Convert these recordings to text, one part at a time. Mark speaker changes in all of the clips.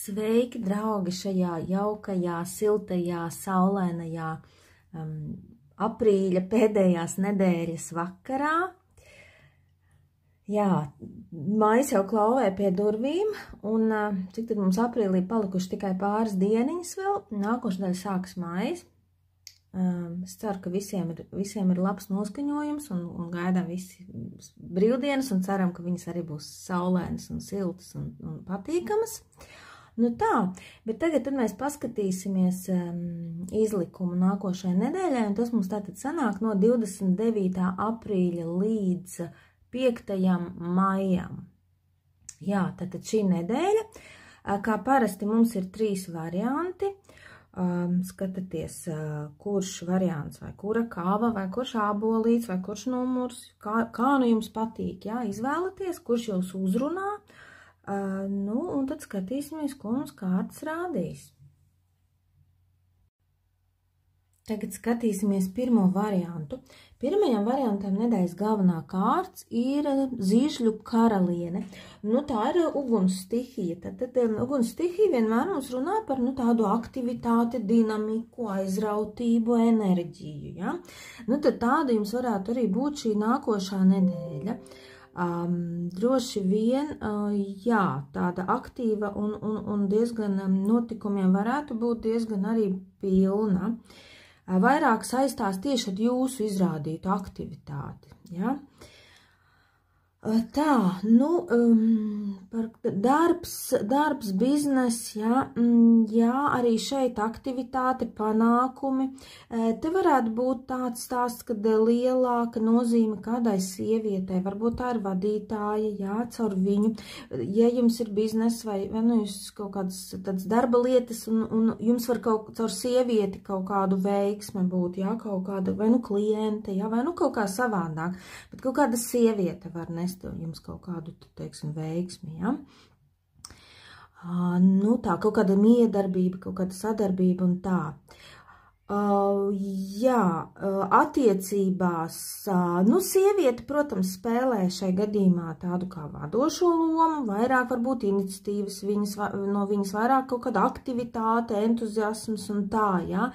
Speaker 1: Sveiki, draugi, šajā jaukajā, siltajā, saulainajā aprīļa pēdējās nedēļas vakarā. Jā, maijs jau klauvē pie durvīm, un cik tad mums aprīlī palikuši tikai pāris dieniņas vēl. Nākošais sākas maijs. Es ceru, ka visiem ir labs noskaņojums un gaidām visi brīvdienas un ceram, ka viņas arī būs saulainas un siltas un patīkamas. Nu tā, bet tagad tad mēs paskatīsimies izlikumu nākošajai nedēļai, un tas mums tātad sanāk no 29. aprīļa līdz 5. maijam. Jā, tātad šī nedēļa, kā parasti mums ir 3 varianti. Skatieties, kurš variants vai kura kāva vai kurš ābolīts vai kurš numurs, kā nu jums patīk, jā, izvēlaties, kurš jūs uzrunā. Nu, un tad skatīsimies, ko mums kārtas rādīs. Tagad skatīsimies pirmo variantu. Pirmajam variantam nedēļas galvenā kārts ir Zīžļu karaliene. Nu, tā ir uguns stihija. Tad uguns stihija vienmēr mums runā par tādu aktivitāti, dinamiku, aizrautību, enerģiju. Ja? Nu, tad tāda jums varētu arī būt šī nākošā nedēļa. Droši vien, jā, tāda aktīva un diezgan notikumiem varētu būt diezgan arī pilna. Vairāk saistās tieši ar jūsu izrādītu aktivitāti, ja? Tā, nu, par darbs, biznes, jā, arī šeit aktivitāte, panākumi. Te varētu būt tāds stāsts, kad lielāka nozīme kādai sievietei, varbūt tā ir vadītāja, jā, caur viņu. Ja jums ir biznes vai nu jūs kaut kādas tādas darba lietas un jums var caur sievieti kaut kādu veiksmi būt, jā, kaut kāda vai nu kliente, jā, vai nu kaut kā savādāk, bet kaut kāda sieviete var nest jums kaut kādu, teiksim, veiksmi, ja? Nu tā, kaut kāda miedarbība, kaut kāda sadarbība un tā. Jā, attiecībās, nu, sieviete, protams, spēlē šai gadījumā tādu kā vadošo lomu, vairāk varbūt iniciatīvas, no viņas vairāk kaut kāda aktivitāte, entuziasms un tā, jā.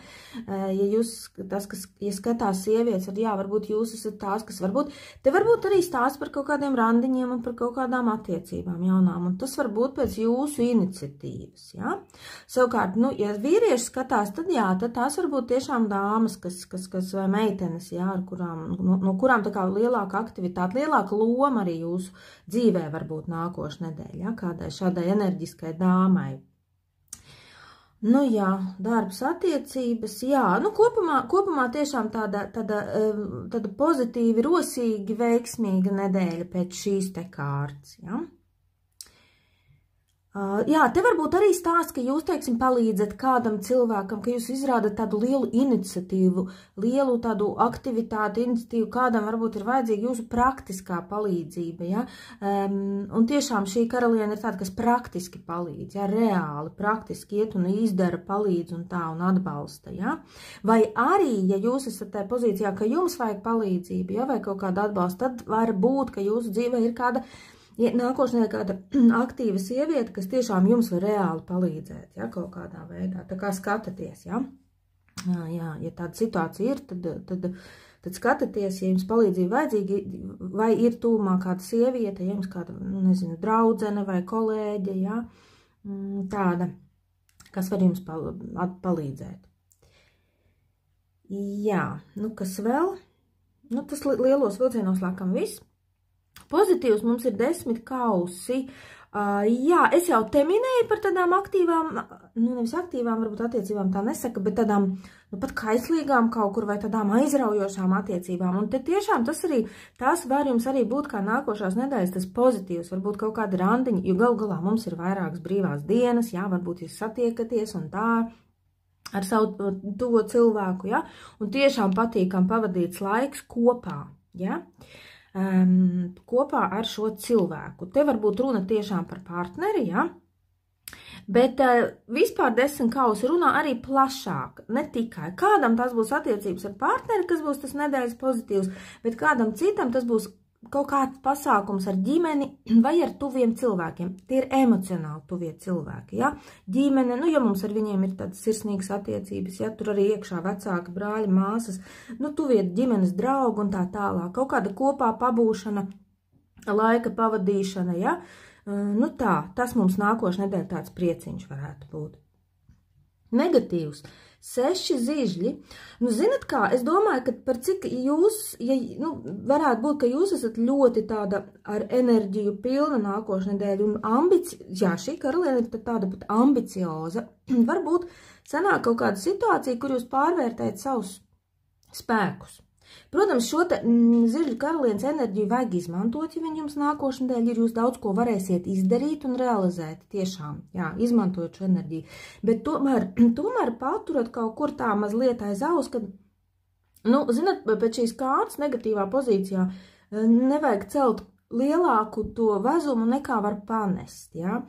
Speaker 1: Ja jūs, ja skatās sievietes, tad jā, varbūt jūs esat tās, kas te varbūt arī stāst par kaut kādiem randiņiem un par kaut kādām attiecībām jaunām, un tas varbūt pēc jūsu iniciatīvas, jā. Savukārt, nu, ja vīrieši skatās, tad jā, tad tās varbūt tiešām dāmas, kas vai meitenes, jā, ar no kurām tā kā lielāka aktivitāte, lielāka loma arī jūsu dzīvē varbūt nākošu nedēļu, jā, kādai šādai enerģiskai dāmai. Nu jā, darbs, attiecības, jā, nu kopumā tiešām tāda pozitīvi, rosīgi, veiksmīga nedēļa pēc šīs te kārtas, jā. Jā, te varbūt arī stāsts, ka jūs, teiksim, palīdzat kādam cilvēkam, ka jūs izrādat tādu lielu iniciatīvu, lielu tādu aktivitāti, iniciatīvu, kādam varbūt ir vajadzīga jūsu praktiskā palīdzība, ja? Un tiešām šī karaliene ir tāda, kas praktiski palīdz, ja? Reāli, praktiski iet un izdara, palīdz un tā, un atbalsta, ja? Vai arī, ja jūs esat tajā pozīcijā, ka jums vajag palīdzību, ja? Vai kaut kāda atbalsta, tad var būt, ka jūsu dzīvē ir kāda nākošanai kāda aktīva sieviete, kas tiešām jums var reāli palīdzēt, ja, kaut kādā veidā. Tā kā skatāties, ja. Jā, ja tāda situācija ir, tad skatāties, ja jums palīdzība vajadzīga, vai ir tūmā kāda sieviete, ja jums kāda, nu, nezinu, draudzene vai kolēģe, ja, tāda, kas var jums palīdzēt. Jā, nu, kas vēl? Nu, tas lielos vilcienos laikam viss. Pozitīvs mums ir 10 kausi. Jā, es jau te minēju par tādām aktīvām, nu nevis aktīvām, varbūt attiecībām tā nesaka, bet tādām, nu pat kaislīgām kaut kur vai tādām aizraujošām attiecībām. Un te tiešām tās var jums arī būt kā nākošās nedēļas tas pozitīvs, varbūt kaut kāda randiņa, jo gal galā mums ir vairākas brīvās dienas, jā, varbūt jūs satiekaties un tā ar savu to cilvēku, jā, un tiešām patīkam pavadīts laiks kopā, jā. Kopā ar šo cilvēku. Te var būt runa tiešām par partneri, ja? Bet vispār 10 kausi runā arī plašāk, ne tikai. Kādam tas būs attiecības ar partneri, kas būs tas nedēļas pozitīvs, bet kādam citam tas būs kaut kāds pasākums ar ģimeni vai ar tuviem cilvēkiem. Tie ir emocionāli tuvie cilvēki, ja? Ģimene, nu, ja mums ar viņiem ir tādas sirsnīgas attiecības, ja tur arī iekšā vecāki, brāļi, māsas, nu, tuvie ģimenes draugi un tā tālāk. Kaut kāda kopā pabūšana, laika pavadīšana, ja? Nu tā, tas mums nākošais nedēļa tāds prieciņš varētu būt. Negatīvs. 6 zižļi. Nu, zinat kā, es domāju, ka par cik jūs, varētu būt, ka jūs esat ļoti tāda ar enerģiju pilna nākošu nedēļu un šī karaliene ir tāda pat ambicioza. Varbūt sanāk kaut kāda situācija, kur jūs pārvērtējat savus spēkus. Protams, šo ziļu karalienes enerģiju vajag izmantot, ja viņi jums nākošu nedēļu ir, jūs daudz ko varēsiet izdarīt un realizēt tiešām, jā, izmantojot šo enerģiju. Bet tomēr paturot kaut kur tā mazliet aiz aus, kad, nu, zinat, pēc šīs kārtas negatīvā pozīcijā nevajag celt lielāku to vezumu nekā var panest, ja?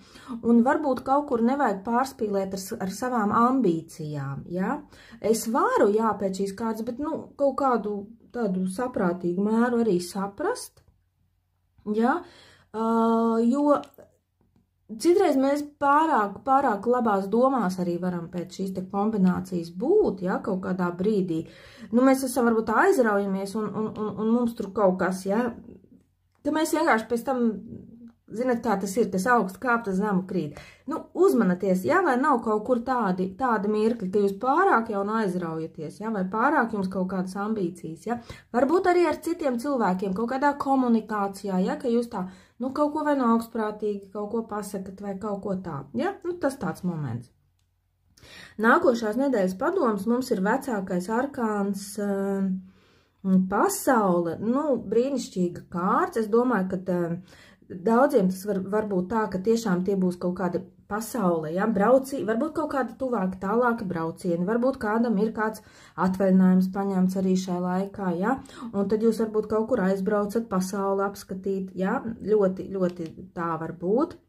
Speaker 1: Un varbūt kaut kur nevajag pārspīlēt ar savām ambīcijām, ja? Es varu, jā, pēc šīs kārtas, bet, nu, kaut kādu tādu saprātīgu mēru arī saprast, ja? Jo citreiz mēs pārāk labās domās arī varam pēc šīs te kombinācijas būt, ja, kaut kādā brīdī. Nu, mēs esam varbūt aizraujamies un mums tur kaut kas, ja, ka mēs vienkārši pēc tam, zinat, kā tas ir, kas augstu kāp, tas zemu krīt. Nu, uzmanaties, ja, vai nav kaut kur tādi mirkļi, ka jūs pārāk jau aizraujaties, ja, vai pārāk jums kaut kādas ambīcijas, ja. Varbūt arī ar citiem cilvēkiem, kaut kādā komunikācijā, ja, ka jūs tā, nu, kaut ko vai no augstprātīgi, kaut ko pasakat vai kaut ko tā, ja, nu, tas tāds moments. Nākošās nedēļas padoms mums ir vecākais arkāns pasaule, nu, brīnišķīga kārts. Es domāju, ka daudziem tas var būt tā, ka tiešām tie būs kaut kādi pasaule, ja, varbūt kaut kādi tuvāki, tālāki braucieni, varbūt kādam ir kāds atvaļinājums paņemts arī šai laikā, ja, un tad jūs varbūt kaut kur aizbraucat pasauli apskatīt, ja, ļoti, ļoti tā var būt.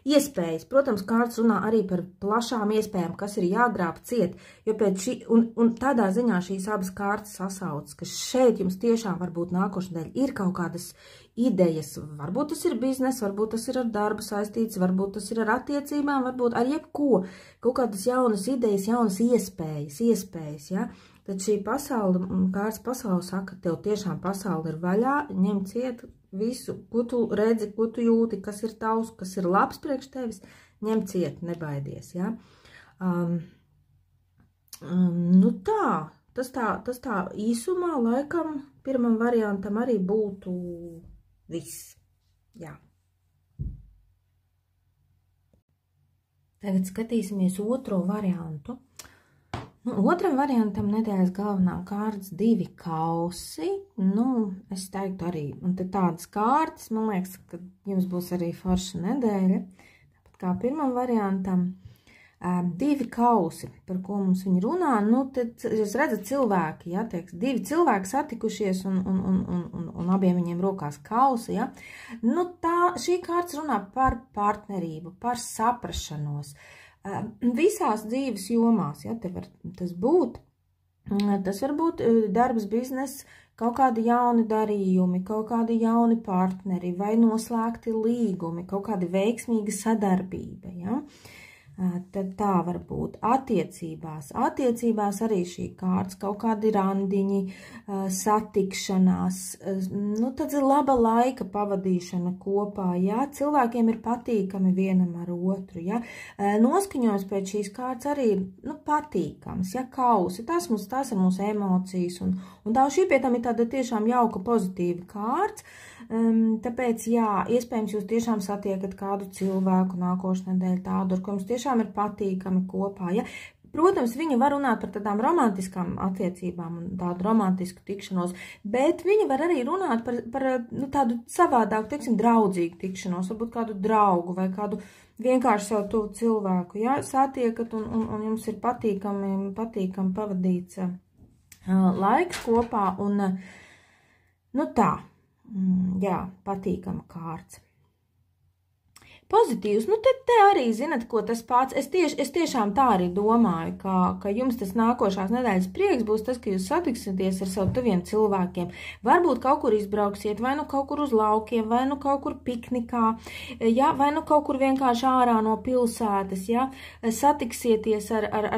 Speaker 1: Iespējas, protams, kārts runā arī par plašām iespējām, kas ir jāgrāb ciet, jo pēc šī, un tādā ziņā šīs abas kārtas sasaucas, ka šeit jums tiešām varbūt nākošanai ir kaut kādas idejas, varbūt tas ir biznesa, varbūt tas ir ar darbu saistīts, varbūt tas ir ar attiecībām, varbūt ar jebko, kaut kādas jaunas idejas, jaunas iespējas, ja, tad šī pasaule, kārtas pasaule saka, tev tiešām pasaule ir vaļā, ņem ciet visu, ko tu redzi, ko tu jūti, kas ir tavs, kas ir labs priekš tevis, ņem ciet, nebaidies, ja. Nu tā, tas tā īsumā laikam pirmam variantam arī būtu viss, jā. Tagad skatīsimies otro variantu. Nu, otram variantam nedēļas galvenā kārtas 2 kausi, nu, es teiktu arī, un te tādas kārtas, man liekas, ka jums būs arī forša nedēļa, tāpat kā pirmam variantam, 2 kausi, par ko mums viņi runā, nu, tad jūs redzat cilvēki, ja, teiks, 2 cilvēki satikušies un abiem viņiem rokās kausi, ja, nu, šī kārtas runā par partnerību, par saprašanos, visās dzīves jomās, ja, te var tas būt, tas var būt darbs, biznes, kaut kādi jauni darījumi, kaut kādi jauni partneri vai noslēgti līgumi, kaut kādi veiksmīga sadarbība, ja. Tad tā var būt attiecībās arī šī kārtas, kaut kādi randiņi, satikšanās, nu, tad ir laba laika pavadīšana kopā, ja, cilvēkiem ir patīkami vienam ar otru, ja, noskaņojums pēc šīs kārtas arī, nu, patīkams, ja, kausi, tās ir mūsu emocijas, un tā šī pie tam ir tāda tiešām jauka pozitīva kārtas, tāpēc, jā, iespējams jūs tiešām satiekat kādu cilvēku nākošu nedēļu tādu, ar ko jums tiešām ir patīkami kopā, ja. Protams, viņi var runāt par tādām romantiskām attiecībām un tādu romantisku tikšanos, bet viņi var arī runāt par nu, tādu savādāku, teiksim, draudzīgu tikšanos, varbūt kādu draugu vai kādu vienkārši savu tuvu cilvēku, ja, satiekat un jums ir patīkami pavadīts laiks kopā un, nu tā, jā, patīkama kārts. pozitīvs. Nu, te arī, zinat, ko tas pats, es tiešām tā arī domāju, ka jums tas nākošās nedēļas prieks būs tas, ka jūs satiksieties ar savu tuviem cilvēkiem. Varbūt kaut kur izbrauksiet, vai nu kaut kur uz laukiem, vai nu kaut kur piknikā, ja, vai nu kaut kur vienkārši ārā no pilsētas, ja, satiksieties ar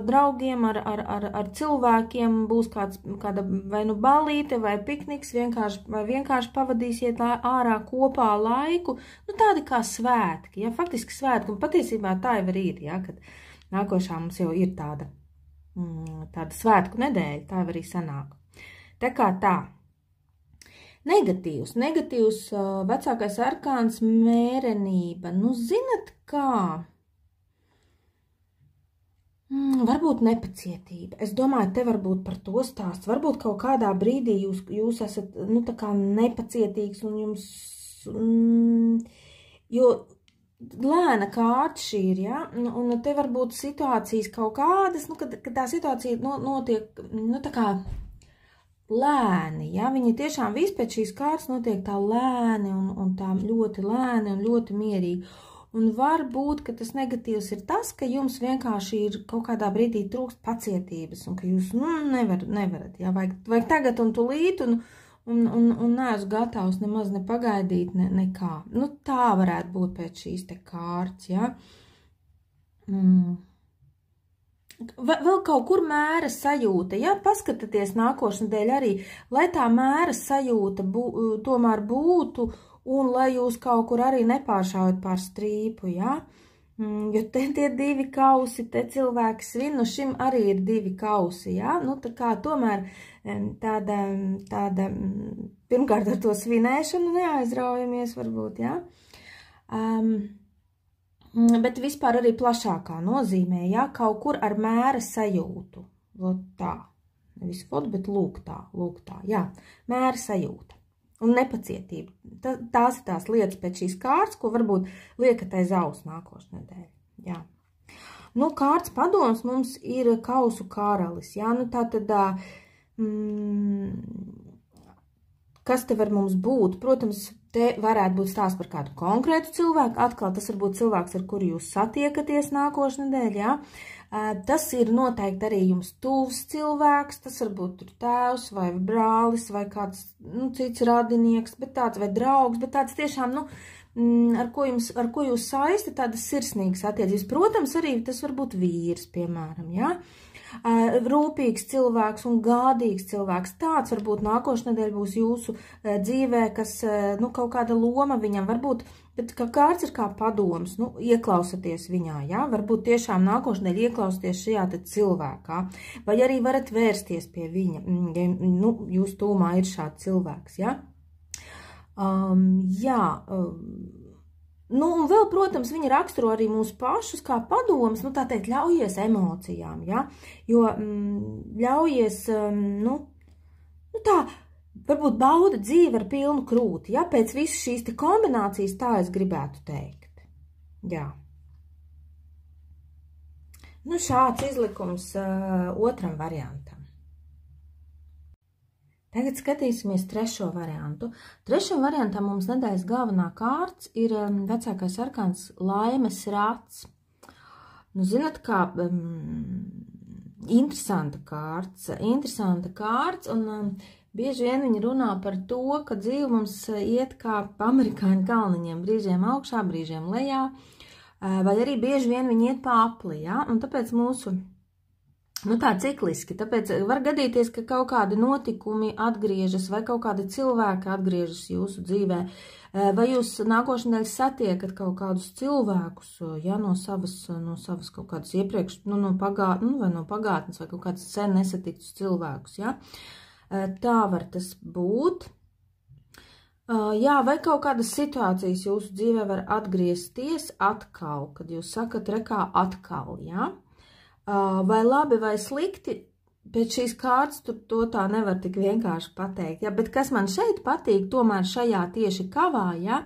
Speaker 1: draugiem, ar cilvēkiem, būs kāda vai nu balīte, vai pikniks, vienkārši pavadīsiet ārā kopā laiku, nu tādi kā svētki, ja, faktiski svētki, un patiesībā tā jau arī ir, ja, kad nākošā mums jau ir tāda svētku nedēļa, tā jau arī sanāk. Tā kā tā. Negatīvs vecākais arkāns mērenība, nu zinat kā? Varbūt nepacietība. Es domāju, te varbūt par to stāsts. Varbūt kaut kādā brīdī jūs esat, nu tā kā nepacietīgs un jums... Jo lēna kārta šī ir, ja, un te var būt situācijas kaut kādas, nu, kad tā situācija notiek, nu, tā kā lēni, ja, viņi tiešām viss pēc šīs kārtas notiek tā lēni un tā ļoti lēni un ļoti mierīgi. Un varbūt, ka tas negatīvs ir tas, ka jums vienkārši ir kaut kādā brīdī trūkst pacietības un ka jūs, nu, nevarat, ja, vajag tagad un tulīt un neesmu gatavs nemaz nepagaidīt nekā. Nu, tā varētu būt pēc šīs te kārtas, ja. Vēl kaut kur mēra sajūta, ja, paskatieties nākošnedēļ arī, lai tā mēra sajūta tomēr būtu un lai jūs kaut kur arī nepāršaujat pār strīpu, ja. Jo tie divi kausi, te cilvēki svin, nu šim arī ir divi kausi, ja, nu tā kā tomēr tāda pirmkārt ar to svinēšanu neaizraujamies varbūt, ja, bet vispār arī plašākā nozīmē, ja, kaut kur ar mēra sajūtu, vot tā, nevis vot, bet lūk tā, jā, mēra sajūta. Un nepacietība. Tās ir tās lietas pēc šīs kārtas, ko varbūt liekat aiz aus nākošu nedēļu. Jā. Nu, kārtas padoms mums ir kausu karalis. Jā, nu tā tad, kas te var mums būt? Protams, te varētu būt stāsts par kādu konkrētu cilvēku. Atkal tas var būt cilvēks, ar kuru jūs satiekaties nākošu nedēļu, jā. Tas ir noteikti arī jums tuvs cilvēks, tas varbūt tur tēvs vai brālis vai kāds, nu, cits radinieks, bet tāds vai draugs, bet tāds tiešām, nu, ar ko jūs saista tādas sirsnīgas attiecības. Protams, arī tas var būt vīrs, piemēram, ja? Rūpīgs cilvēks un gādīgs cilvēks. Tāds varbūt nākošnedēļ būs jūsu dzīvē, kas, nu, kaut kāda loma viņam varbūt, bet kā kārts ir kā padoms, nu, ieklausaties viņā, ja? Varbūt tiešām nākošnedēļ ieklausaties šajā te cilvēkā, vai arī varat vērsties pie viņa, nu, jūs tūmā ir šāds cilvēks, ja? Nu, un vēl, protams, viņi raksturo arī mūsu pašus kā padoms, nu, tā teikt, ļaujies emocijām, ja, jo ļaujies, nu tā, varbūt bauda dzīve ar pilnu krūti, ja, pēc visas šīs te kombinācijas tā es gribētu teikt, jā. Nu, šāds izlikums otram variantam. Tagad skatīsimies trešo variantu. Trešo variantā mums nedēļas galvenā kārts ir vecākais arkāns laimes rats. Nu, zinat, kā interesanta kārts, un bieži vien viņi runā par to, ka dzīve mums iet kā pa amerikāņu kalniņiem, brīžiem augšā, brīžiem lejā, vai arī bieži vien viņi iet pa apli, ja? Un tāpēc mūsu nu tā cikliski, tāpēc var gadīties, ka kaut kādi notikumi atgriežas vai kaut kādi cilvēki atgriežas jūsu dzīvē, vai jūs nākošnedēļ satiekat kaut kādus cilvēkus, ja, no savas kaut kādas iepriekš, nu, no pagātnes vai kaut kādas sen nesatiktus cilvēkus, ja. Tā var tas būt. Jā, vai kaut kādas situācijas jūsu dzīvē var atgriezties atkal, kad jūs sakat rekā atkal, ja. Vai labi vai slikti, pēc šīs kārtas to tā nevar tik vienkārši pateikt, ja? Bet kas man šeit patīk, tomēr šajā tieši kavā, ja?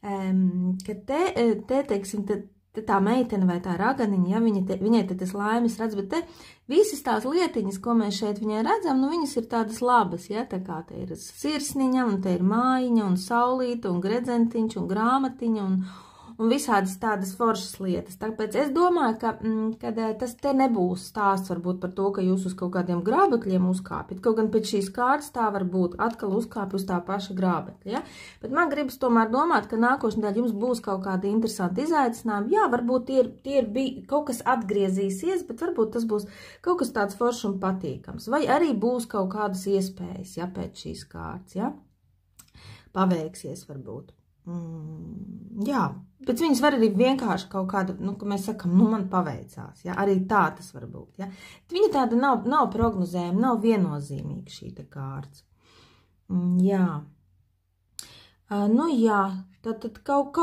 Speaker 1: Ka te teiksim, tā meitene vai tā raganiņa, ja? Viņai te tas laimes redz, bet te visas tās lietiņas, ko mēs šeit viņai redzam, nu viņas ir tādas labas, ja? Tā kā te ir sirsniņa, un te ir mājiņa, un saulīta, un gredzentiņš, un grāmatiņa, un visādas tādas foršas lietas. Tāpēc es domāju, ka tas te nebūs stāsts varbūt par to, ka jūs uz kaut kādiem grābekļiem uzkāpjat, kaut gan pēc šīs kārtas tā var būt atkal uzkāpj uz tā paša grābekļa, ja? Bet man gribas tomēr domāt, ka nākošnedēļ jums būs kaut kādi interesanti izaicinājumi. Jā, varbūt tie ir kaut kas atgriezīsies, bet varbūt tas būs kaut kas tāds foršs un patīkams. Vai arī būs kaut kādas iespējas, ja, pēc šīs kārtas, ja? Paveiksies varbūt. Jā, bet viņas var arī vienkārši kaut kādu, ka mēs sakam, man paveicās, ja, arī tā tas var būt, ja. Viņa tāda nav prognozējama, nav viennozīmīga šī te kārts. Jā. Jā, tad kaut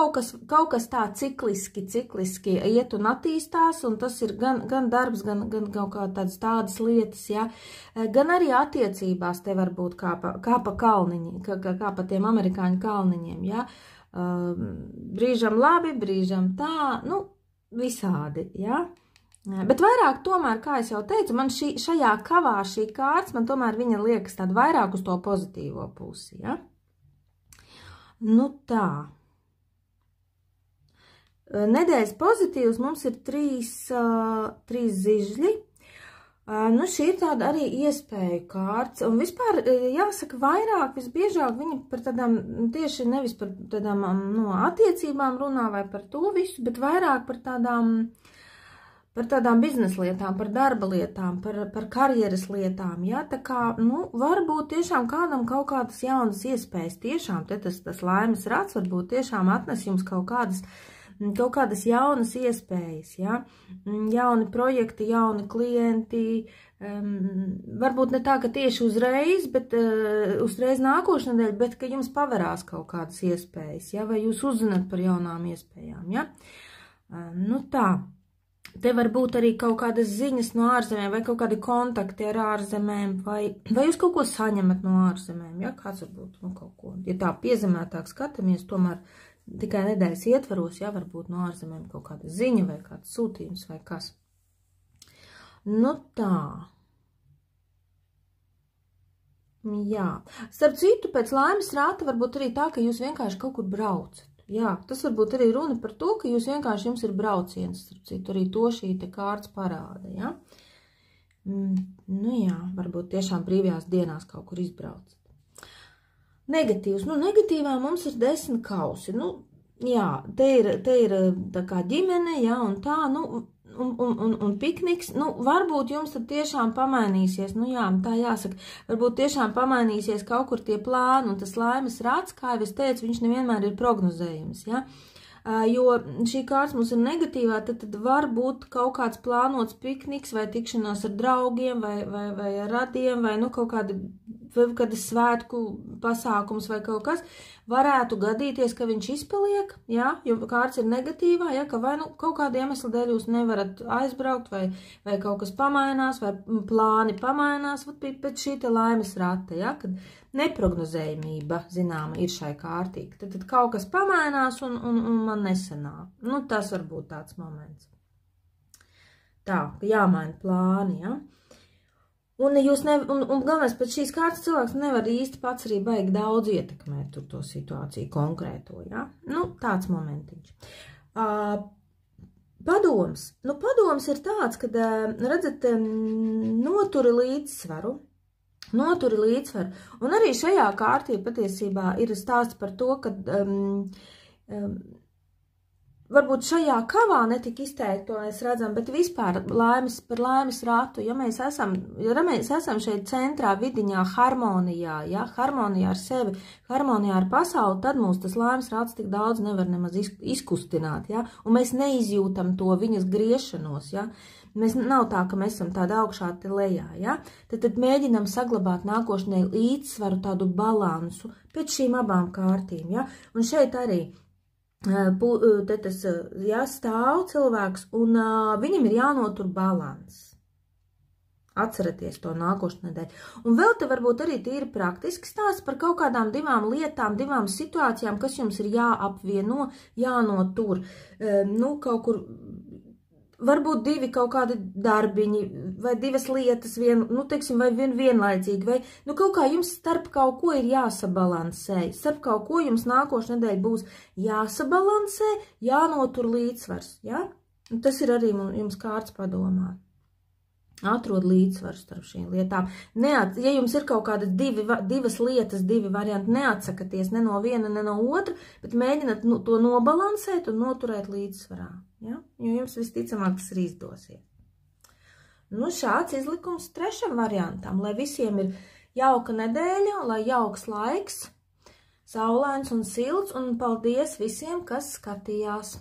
Speaker 1: kas tā cikliski iet un attīstās, un tas ir gan darbs, gan kaut kā tādas lietas, ja. Gan arī attiecībās te var būt kā pa kalniņi, kā pa tiem amerikāņu kalniņiem, ja. Brīžam labi, brīžam tā, visādi, ja. Bet vairāk tomēr, kā es jau teicu, man šajā kavā šī kārts, man tomēr viņa liekas tāda vairāk uz to pozitīvo pusi, ja. Tā. Nedēļas pozitīvs mums ir trīs zižļi. Šī ir tāda arī iespēju kārts. Un vispār, jāsaka, visbiežāk viņi par tādām, tieši nevis par tādām attiecībām runā vai par to visu, bet vairāk par tādām biznesa lietām, par darba lietām, par karjeras lietām, ja, tā kā, varbūt tiešām kādam kaut kādas jaunas iespējas, tiešām, te tas laimes rats varbūt tiešām atnes jums kaut kādas jaunas iespējas, ja, jauni projekti, jauni klienti, varbūt ne tā, ka tieši uzreiz, bet uzreiz nākošnedēļ, bet ka jums paverās kaut kādas iespējas, ja, vai jūs uzzināt par jaunām iespējām, ja, tā. Te var būt arī kaut kādas ziņas no ārzemēm, vai kaut kādi kontakti ar ārzemēm, vai jūs kaut ko saņemat no ārzemēm, ja, kāds varbūt, kaut ko, ja tā piezemētāk skatāmies, tomēr tikai nedēļas ietvaros, ja, varbūt no ārzemēm kaut kāda ziņa, vai kāds sūtījums, vai kas. Tā. Jā. Starp citu, pēc laimes rāta varbūt arī tā, ka jūs vienkārši kaut kur braucat. Jā, tas varbūt arī runa par to, ka jums ir brauciens, starp citu, arī to šī te kārts parāda, ja? Jā, varbūt tiešām brīvajās dienās kaut kur izbraucat. Negatīvs, negatīvā mums ir 10 kausi, jā, te ir tā kā ģimene, jā, un tā, un pikniks, varbūt jums tad tiešām pamainīsies, jā, tā jāsaka, varbūt tiešām pamainīsies kaut kur tie plāni, un tas laimes rats, kā jau es teicu, viņš nevienmēr ir prognozējums, ja, jo šī kārts mums ir negatīvā, tad var būt kaut kāds plānots pikniks, vai tikšanās ar draugiem, vai ar radiem, vai kaut kādas svētku pasākums vai kaut kas, varētu gadīties, ka viņš izpaliek, ja, jo kārts ir negatīvā, ja, ka vai kaut kādu iemeslu dēļ jūs nevarat aizbraukt, vai kaut kas pamainās, vai plāni pamainās, pēc šī te laimes rata, ja, kad neprognozējumība, zināma, ir šai kārtīgi. Tad kaut kas pamainās un man nesanāk. Tas var būt tāds moments. Tā, ka jāmaina plāni, ja. Un galvenais, pēc šīs kārtas cilvēks nevar īsti pats arī baigi daudz ietekmēt to situāciju konkrēto, ja? Tāds momentiņš. Padoms. Padoms ir tāds, kad, redzat, noturi līdzsvaru. Un arī šajā kārtī patiesībā ir stāsts par to, ka varbūt šajā kavā netika izteikti, to mēs redzam, bet vispār par laimes ratu, ja mēs esam šeit centrā vidiņā harmonijā, ja, harmonijā ar sevi, harmonijā ar pasauli, tad mums tas laimes rats tik daudz nevar nemaz izkustināt, ja, un mēs neizjūtam to viņas griešanos, ja. Nav tā, ka mēs esam tāda augšā te lejā, ja, tad mēģinam saglabāt nākošanai līdzsvaru, tādu balansu pēc šīm abām kārtīm, ja, un šeit arī te tas, ja, stāv cilvēks, un viņam ir jānotur balans. Atcerieties to nākošu nedēļu. Un vēl te varbūt arī tīri praktiski stāsts par kaut kādām divām lietām, divām situācijām, kas jums ir jāapvieno, jānotur. Kaut kur varbūt divi kaut kādi darbiņi, vai divas lietas, teiksim, vai vienlaicīgi, vai, kaut kā jums starp kaut ko ir jāsabalansē, starp kaut ko jums nākošu nedēļu būs jāsabalansē, jānotur līdzsvars, ja? Un tas ir arī jums kārts padomāt. Atrod līdzsvaru starp šīm lietām. Ja jums ir kaut kādas divas lietas, divi varianti, neatsakaties ne no viena, ne no otra, bet mēģināt to nobalansēt un noturēt līdzsvarā. Ja? Jo jums visticamāk tas arī izdosies. Šāds izlikums trešam variantam, lai visiem ir jauka nedēļa, lai jauks laiks, saulains un silts, un paldies visiem, kas skatījās.